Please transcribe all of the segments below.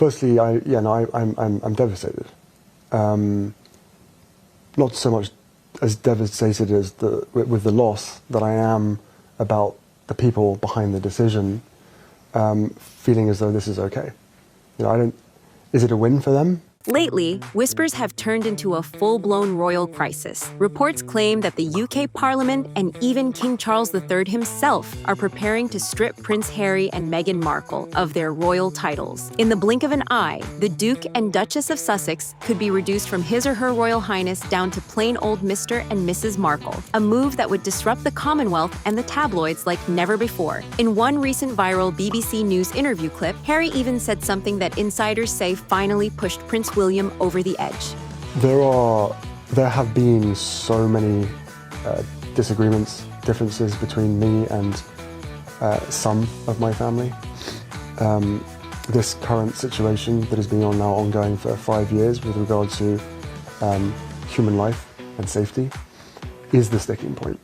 Firstly, I'm devastated. Not so much as devastated as with the loss that I am about the people behind the decision, feeling as though this is okay. Is it a win for them? Lately, whispers have turned into a full-blown royal crisis. Reports claim that the UK Parliament and even King Charles III himself are preparing to strip Prince Harry and Meghan Markle of their royal titles. In the blink of an eye, the Duke and Duchess of Sussex could be reduced from His or Her Royal Highness down to plain old Mr. and Mrs. Markle, a move that would disrupt the Commonwealth and the tabloids like never before. In one recent viral BBC News interview clip, Harry even said something that insiders say finally pushed Prince William over the edge. There have been so many disagreements, differences between me and some of my family. This current situation that has been ongoing for 5 years with regard to human life and safety is the sticking point.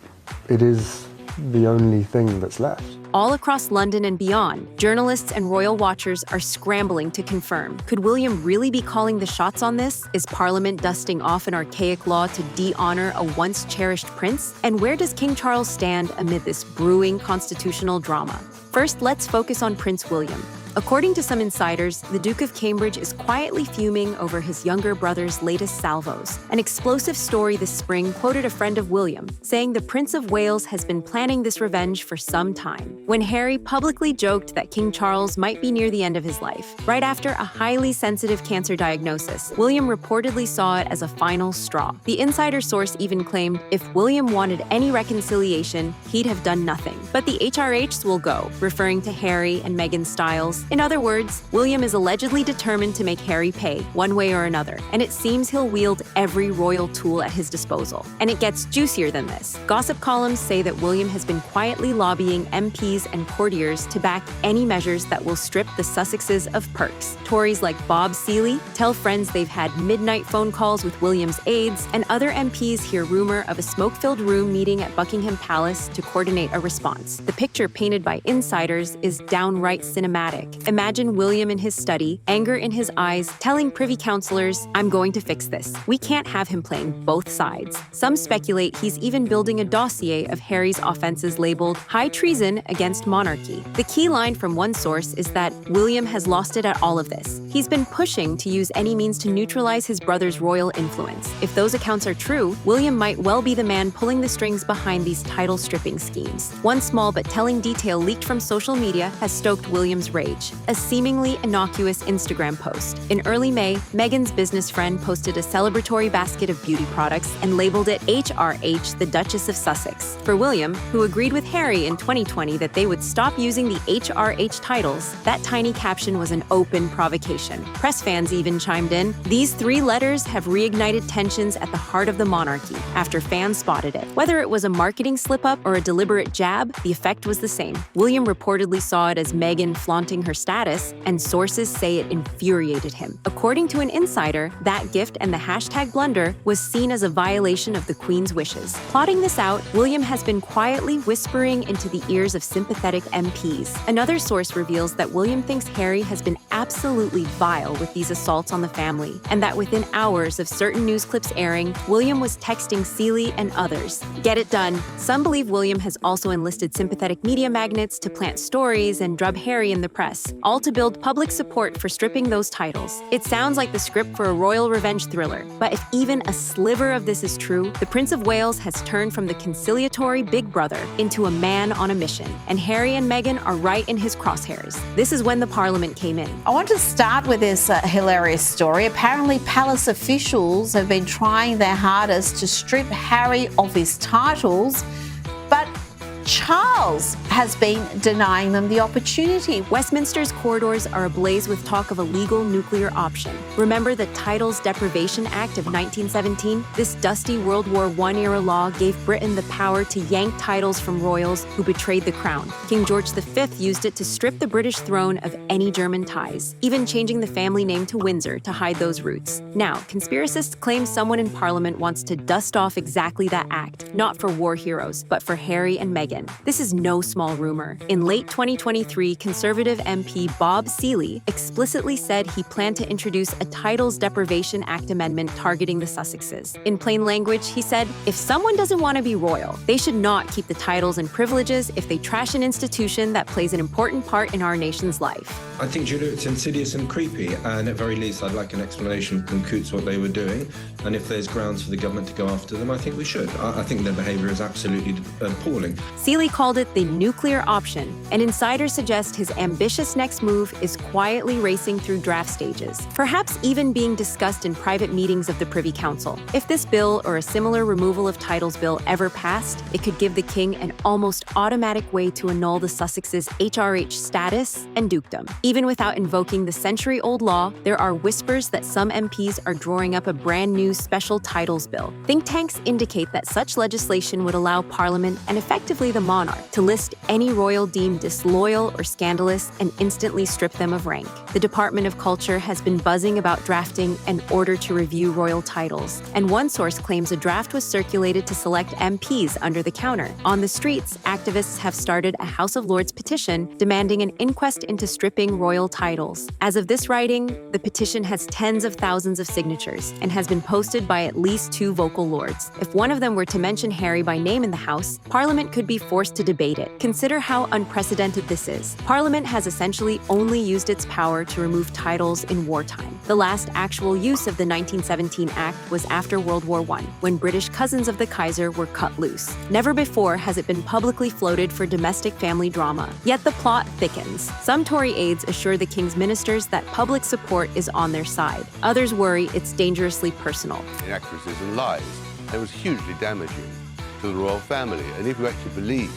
It is the only thing that's left. All across London and beyond, journalists and royal watchers are scrambling to confirm. Could William really be calling the shots on this? Is Parliament dusting off an archaic law to de-honor a once-cherished prince? And where does King Charles stand amid this brewing constitutional drama? First, let's focus on Prince William. According to some insiders, the Duke of Cambridge is quietly fuming over his younger brother's latest salvos. An explosive story this spring quoted a friend of William, saying the Prince of Wales has been planning this revenge for some time. When Harry publicly joked that King Charles might be near the end of his life, right after a highly sensitive cancer diagnosis, William reportedly saw it as a final straw. The insider source even claimed if William wanted any reconciliation, he'd have done nothing. But the HRHs will go, referring to Harry and Meghan Styles. In other words, William is allegedly determined to make Harry pay, one way or another, and it seems he'll wield every royal tool at his disposal. And it gets juicier than this. Gossip columns say that William has been quietly lobbying MPs and courtiers to back any measures that will strip the Sussexes of perks. Tories like Bob Seeley tell friends they've had midnight phone calls with William's aides, and other MPs hear rumor of a smoke-filled room meeting at Buckingham Palace to coordinate a response. The picture painted by insiders is downright cinematic. Imagine William in his study, anger in his eyes, telling privy councillors, "I'm going to fix this." We can't have him playing both sides. Some speculate he's even building a dossier of Harry's offenses labeled high treason against monarchy. The key line from one source is that William has lost it at all of this. He's been pushing to use any means to neutralize his brother's royal influence. If those accounts are true, William might well be the man pulling the strings behind these title-stripping schemes. One small but telling detail leaked from social media has stoked William's rage. A seemingly innocuous Instagram post. In early May, Meghan's business friend posted a celebratory basket of beauty products and labeled it HRH, the Duchess of Sussex. For William, who agreed with Harry in 2020 that they would stop using the HRH titles, that tiny caption was an open provocation. Press fans even chimed in. These 3 letters have reignited tensions at the heart of the monarchy after fans spotted it. Whether it was a marketing slip-up or a deliberate jab, the effect was the same. William reportedly saw it as Meghan flaunting her status, and sources say it infuriated him. According to an insider, that gift and the hashtag blunder was seen as a violation of the Queen's wishes. Plotting this out, William has been quietly whispering into the ears of sympathetic MPs. Another source reveals that William thinks Harry has been absolutely vile with these assaults on the family, and that within hours of certain news clips airing, William was texting Seeley and others. Get it done. Some believe William has also enlisted sympathetic media magnates to plant stories and drub Harry in the press, all to build public support for stripping those titles. It sounds like the script for a royal revenge thriller, but if even a sliver of this is true, the Prince of Wales has turned from the conciliatory big brother into a man on a mission, and Harry and Meghan are right in his crosshairs. This is when the Parliament came in. I want to start with this hilarious story. Apparently, palace officials have been trying their hardest to strip Harry of his titles, but Charles has been denying them the opportunity. Westminster's corridors are ablaze with talk of a legal nuclear option. Remember the Titles Deprivation Act of 1917? This dusty World War I-era law gave Britain the power to yank titles from royals who betrayed the crown. King George V used it to strip the British throne of any German ties, even changing the family name to Windsor to hide those roots. Now, conspiracists claim someone in Parliament wants to dust off exactly that act, not for war heroes, but for Harry and Meghan. Meghan. This is no small rumor. In late 2023, Conservative MP Bob Seeley explicitly said he planned to introduce a Titles Deprivation Act amendment targeting the Sussexes. In plain language, he said, if someone doesn't want to be royal, they should not keep the titles and privileges if they trash an institution that plays an important part in our nation's life. I think, Julia, it's insidious and creepy, and at very least I'd like an explanation from Coots what they were doing, and if there's grounds for the government to go after them, I think we should. I think their behaviour is absolutely appalling. Seeley called it the nuclear option, and insiders suggest his ambitious next move is quietly racing through draft stages, perhaps even being discussed in private meetings of the Privy Council. If this bill or a similar removal of titles bill ever passed, it could give the king an almost automatic way to annul the Sussexes' HRH status and dukedom. Even without invoking the century-old law, there are whispers that some MPs are drawing up a brand new special titles bill. Think tanks indicate that such legislation would allow Parliament and effectively the monarch to list any royal deemed disloyal or scandalous and instantly strip them of rank. The Department of Culture has been buzzing about drafting an order to review royal titles, and one source claims a draft was circulated to select MPs under the counter. On the streets, activists have started a House of Lords petition demanding an inquest into stripping royal titles. As of this writing, the petition has tens of thousands of signatures and has been posted by at least 2 vocal lords. If one of them were to mention Harry by name in the House, Parliament could be forced to debate it. Consider how unprecedented this is. Parliament has essentially only used its power to remove titles in wartime. The last actual use of the 1917 Act was after World War I, when British cousins of the Kaiser were cut loose. Never before has it been publicly floated for domestic family drama. Yet the plot thickens. Some Tory aides assure the king's ministers that public support is on their side. Others worry it's dangerously personal. Inaccuracies and lies. It was hugely damaging to the royal family. And if you actually believe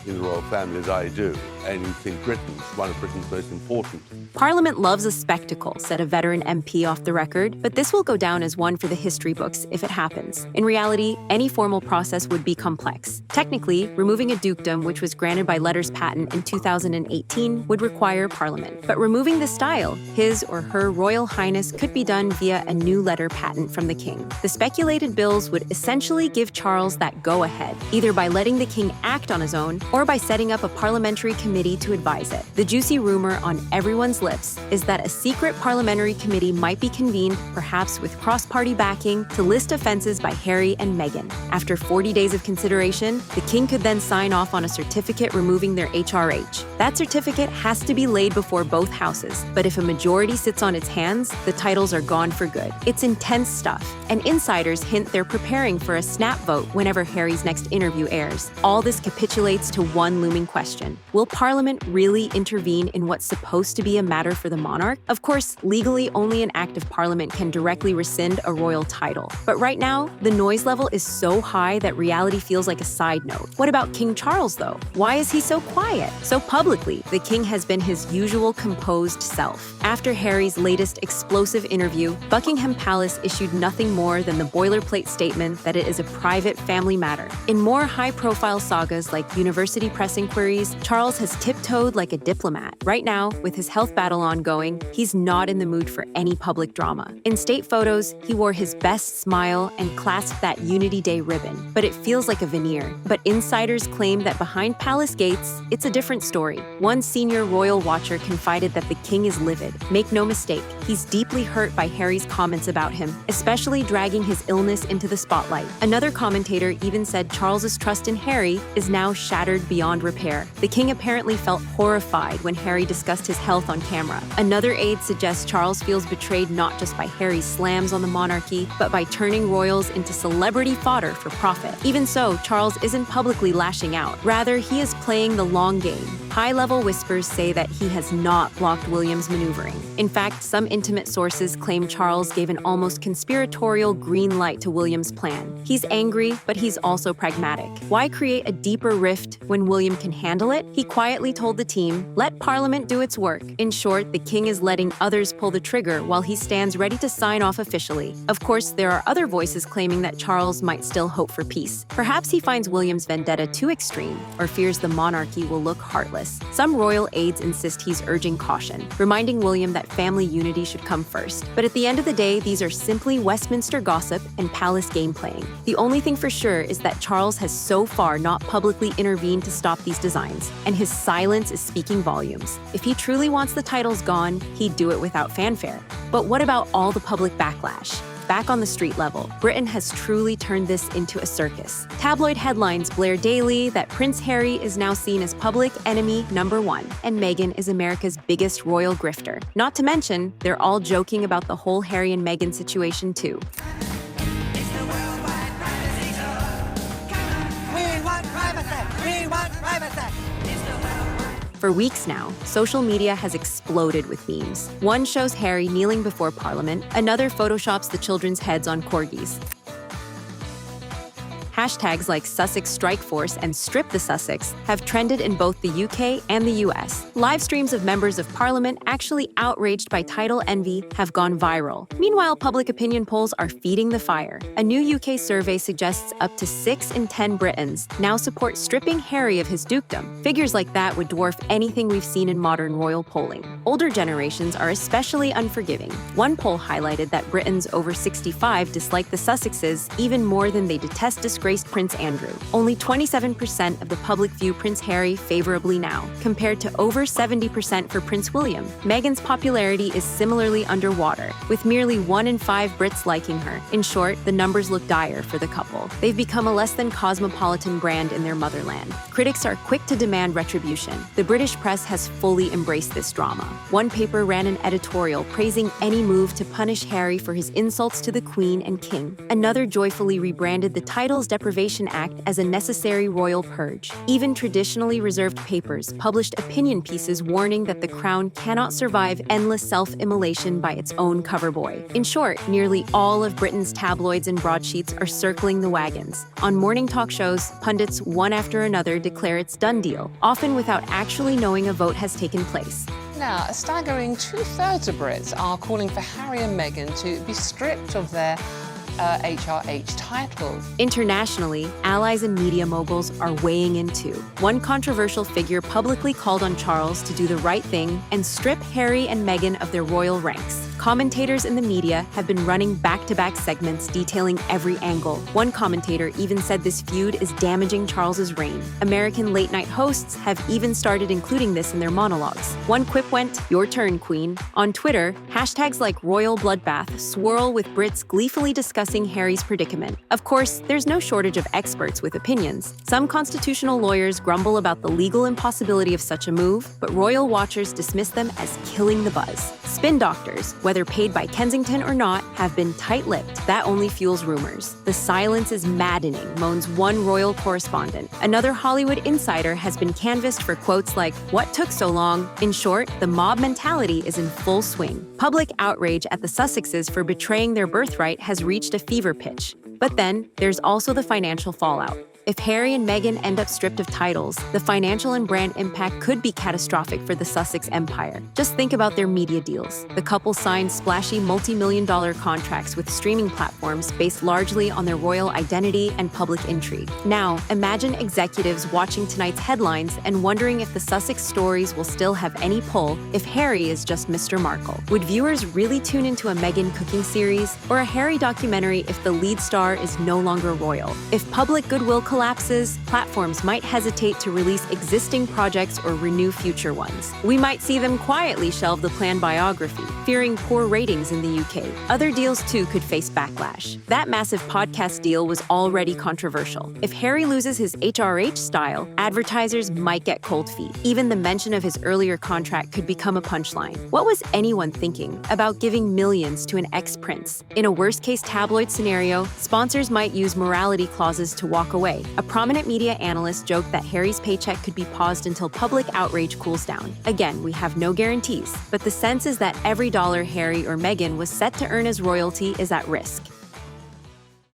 in the royal family, as I do, and you think Britain's one of Britain's most important. Parliament loves a spectacle, said a veteran MP off the record, but this will go down as one for the history books if it happens. In reality, any formal process would be complex. Technically, removing a dukedom, which was granted by letters patent in 2018, would require Parliament. But removing the style, His or Her Royal Highness, could be done via a new letter patent from the king. The speculated bills would essentially give Charles that go-ahead, either by letting the king act on his own or by setting up a parliamentary committee to advise it. The juicy rumor on everyone's lips is that a secret parliamentary committee might be convened, perhaps with cross-party backing, to list offenses by Harry and Meghan. After 40 days of consideration, the king could then sign off on a certificate removing their HRH. That certificate has to be laid before both houses, but if a majority sits on its hands, the titles are gone for good. It's intense stuff, and insiders hint they're preparing for a snap vote whenever Harry's next interview airs. All this capitulates to one looming question. Will Parliament really intervene in what's supposed to be a matter for the monarch? Of course, legally, only an act of Parliament can directly rescind a royal title. But right now, the noise level is so high that reality feels like a side note. What about King Charles, though? Why is he so quiet? So publicly, the king has been his usual composed self. After Harry's latest explosive interview, Buckingham Palace issued nothing more than the boilerplate statement that it is a private family matter. In more high-profile sagas like university press inquiries, Charles has tiptoed like a diplomat. Right now, with his health battle ongoing, he's not in the mood for any public drama. In state photos, he wore his best smile and clasped that Unity Day ribbon, but it feels like a veneer. But insiders claim that behind palace gates, it's a different story. One senior royal watcher confided that the king is livid. Make no mistake, he's deeply hurt by Harry's comments about him, especially dragging his illness into the spotlight. Another commentator even said Charles's trust in Harry is now shattered beyond repair. The king apparently felt horrified when Harry discussed his health on camera. Another aide suggests Charles feels betrayed not just by Harry's slams on the monarchy, but by turning royals into celebrity fodder for profit. Even so, Charles isn't publicly lashing out. Rather, he is playing the long game. High-level whispers say that he has not blocked William's maneuvering. In fact, some intimate sources claim Charles gave an almost conspiratorial green light to William's plan. He's angry, but he's also pragmatic. Why create a deeper rift when William can handle it? He quietly told the team, let Parliament do its work. In short, the king is letting others pull the trigger while he stands ready to sign off officially. Of course, there are other voices claiming that Charles might still hope for peace. Perhaps he finds William's vendetta too extreme, or fears the monarchy will look heartless. palace. Some royal aides insist he's urging caution, reminding William that family unity should come first. But at the end of the day, these are simply Westminster gossip and palace game playing. The only thing for sure is that Charles has so far not publicly intervened to stop these designs, and his silence is speaking volumes. If he truly wants the titles gone, he'd do it without fanfare. But what about all the public backlash? Back on the street level, Britain has truly turned this into a circus. Tabloid headlines blare daily that Prince Harry is now seen as public enemy #1, and Meghan is America's biggest royal grifter. Not to mention, they're all joking about the whole Harry and Meghan situation too. For weeks now, social media has exploded with memes. One shows Harry kneeling before Parliament, another photoshops the children's heads on corgis. Hashtags like Sussex Strike Force and Strip the Sussex have trended in both the UK and the US. Live streams of members of Parliament actually outraged by title envy have gone viral. Meanwhile, public opinion polls are feeding the fire. A new UK survey suggests up to 6 in 10 Britons now support stripping Harry of his dukedom. Figures like that would dwarf anything we've seen in modern royal polling. Older generations are especially unforgiving. One poll highlighted that Britons over 65 dislike the Sussexes even more than they detest disgraced Prince Andrew. Only 27% of the public view Prince Harry favorably now, compared to over 70% for Prince William. Meghan's popularity is similarly underwater, with merely 1 in 5 Brits liking her. In short, the numbers look dire for the couple. They've become a less than cosmopolitan brand in their motherland. Critics are quick to demand retribution. The British press has fully embraced this drama. One paper ran an editorial praising any move to punish Harry for his insults to the Queen and King. Another joyfully rebranded the title's Deprivation Act as a necessary royal purge. Even traditionally reserved papers published opinion pieces warning that the crown cannot survive endless self-immolation by its own cover boy. In short, nearly all of Britain's tabloids and broadsheets are circling the wagons. On morning talk shows, pundits one after another declare it's done deal, often without actually knowing a vote has taken place. Now, a staggering 2/3 of Brits are calling for Harry and Meghan to be stripped of their HRH titles. Internationally, allies and media moguls are weighing in too. One controversial figure publicly called on Charles to do the right thing and strip Harry and Meghan of their royal ranks. Commentators in the media have been running back-to-back segments detailing every angle. One commentator even said this feud is damaging Charles's reign. American late-night hosts have even started including this in their monologues. One quip went, "Your turn, Queen." On Twitter, hashtags like Royal Bloodbath swirl with Brits gleefully discussing Harry's predicament. Of course, there's no shortage of experts with opinions. Some constitutional lawyers grumble about the legal impossibility of such a move, but royal watchers dismiss them as killing the buzz. Spin doctors, whether paid by Kensington or not, have been tight-lipped. That only fuels rumors. The silence is maddening, moans one royal correspondent. Another Hollywood insider has been canvassed for quotes like, "What took so long?" In short, the mob mentality is in full swing. Public outrage at the Sussexes for betraying their birthright has reached a fever pitch. But then, there's also the financial fallout. If Harry and Meghan end up stripped of titles, the financial and brand impact could be catastrophic for the Sussex empire. Just think about their media deals. The couple signed splashy multi-million-dollar contracts with streaming platforms based largely on their royal identity and public intrigue. Now, imagine executives watching tonight's headlines and wondering if the Sussex stories will still have any pull if Harry is just Mr. Markle. Would viewers really tune into a Meghan cooking series or a Harry documentary if the lead star is no longer royal? If public goodwill collapses, platforms might hesitate to release existing projects or renew future ones. We might see them quietly shelve the planned biography, fearing poor ratings in the UK. Other deals too could face backlash. That massive podcast deal was already controversial. If Harry loses his HRH style, advertisers might get cold feet. Even the mention of his earlier contract could become a punchline. What was anyone thinking about giving millions to an ex-prince? In a worst-case tabloid scenario, sponsors might use morality clauses to walk away. A prominent media analyst joked that Harry's paycheck could be paused until public outrage cools down. Again, we have no guarantees, but the sense is that every dollar Harry or Meghan was set to earn as royalty is at risk.